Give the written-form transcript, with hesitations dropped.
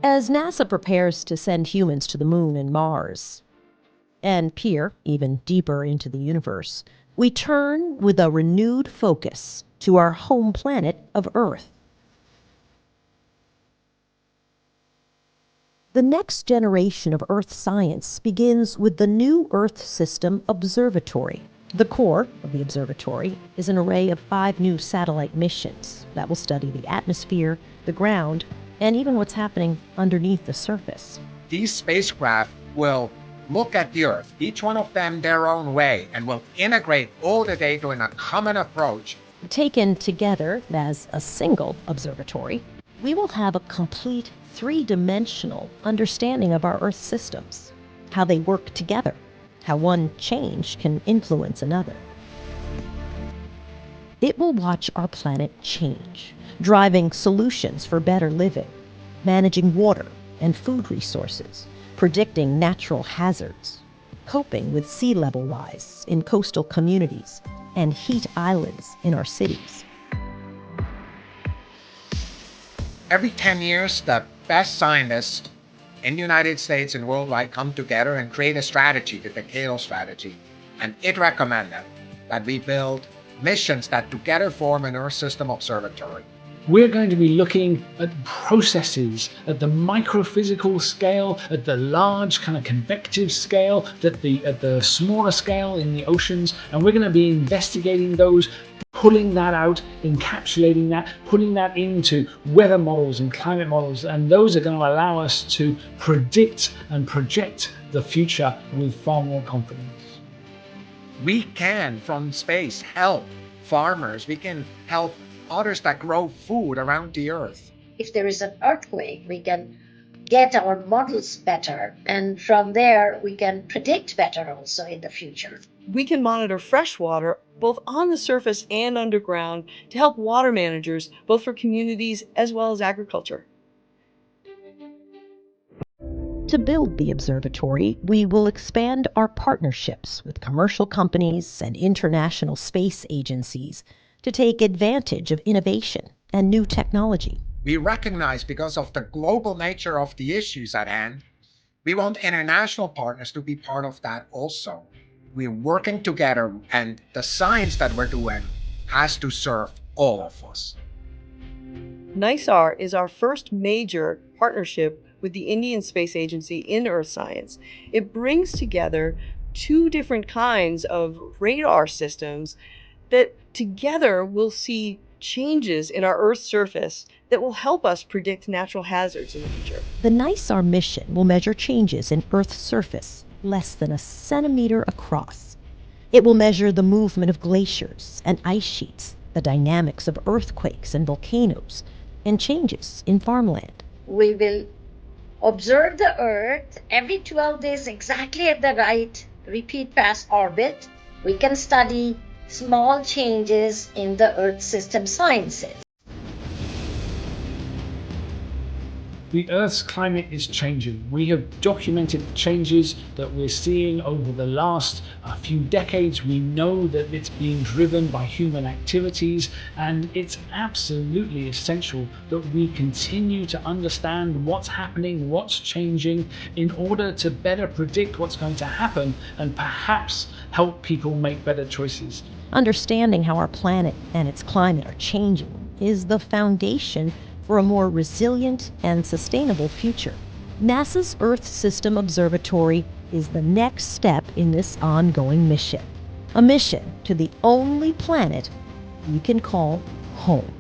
As NASA prepares to send humans to the Moon and Mars, and peer even deeper into the universe, we turn with a renewed focus to our home planet of Earth. The next generation of Earth science begins with the new Earth System Observatory. The core of the observatory is an array of 5 new satellite missions that will study the atmosphere, the ground, and even what's happening underneath the surface. These spacecraft will look at the Earth, each one of them their own way, and will integrate all the data in a common approach. Taken together as a single observatory, we will have a complete 3-dimensional understanding of our Earth systems, how they work together, how one change can influence another. It will watch our planet change, driving solutions for better living, managing water and food resources, predicting natural hazards, coping with sea level rise in coastal communities, and heat islands in our cities. Every 10 years, the best scientists in the United States and worldwide come together and create a strategy, the decadal strategy. And it recommended that we build missions that together form an Earth System Observatory. We're going to be looking at processes at the microphysical scale, at the large kind of convective scale, at the smaller scale in the oceans, and we're going to be investigating those, pulling that out, encapsulating that, putting that into weather models and climate models, and those are going to allow us to predict and project the future with far more confidence. We can, from space, help farmers. We can help others that grow food around the Earth. If there is an earthquake, we can get our models better, and from there we can predict better also in the future. We can monitor fresh water both on the surface and underground to help water managers, both for communities as well as agriculture. To build the observatory, we will expand our partnerships with commercial companies and international space agencies to take advantage of innovation and new technology. We recognize, because of the global nature of the issues at hand, we want international partners to be part of that also. We're working together, and the science that we're doing has to serve all of us. NICEAR is our first major partnership with the Indian Space Agency in Earth science. It brings together 2 different kinds of radar systems that together will see changes in our Earth's surface that will help us predict natural hazards in the future. The NICEAR mission will measure changes in Earth's surface less than a centimeter across. It will measure the movement of glaciers and ice sheets, the dynamics of earthquakes and volcanoes, and changes in farmland. We will observe the Earth every 12 days exactly at the right repeat pass orbit. We can study small changes in the Earth system sciences. The Earth's climate is changing. We have documented changes that we're seeing over the last few decades. We know that it's being driven by human activities, and it's absolutely essential that we continue to understand what's happening, what's changing, in order to better predict what's going to happen and perhaps help people make better choices. Understanding how our planet and its climate are changing is the foundation for a more resilient and sustainable future. NASA's Earth System Observatory is the next step in this ongoing mission. A mission to the only planet we can call home.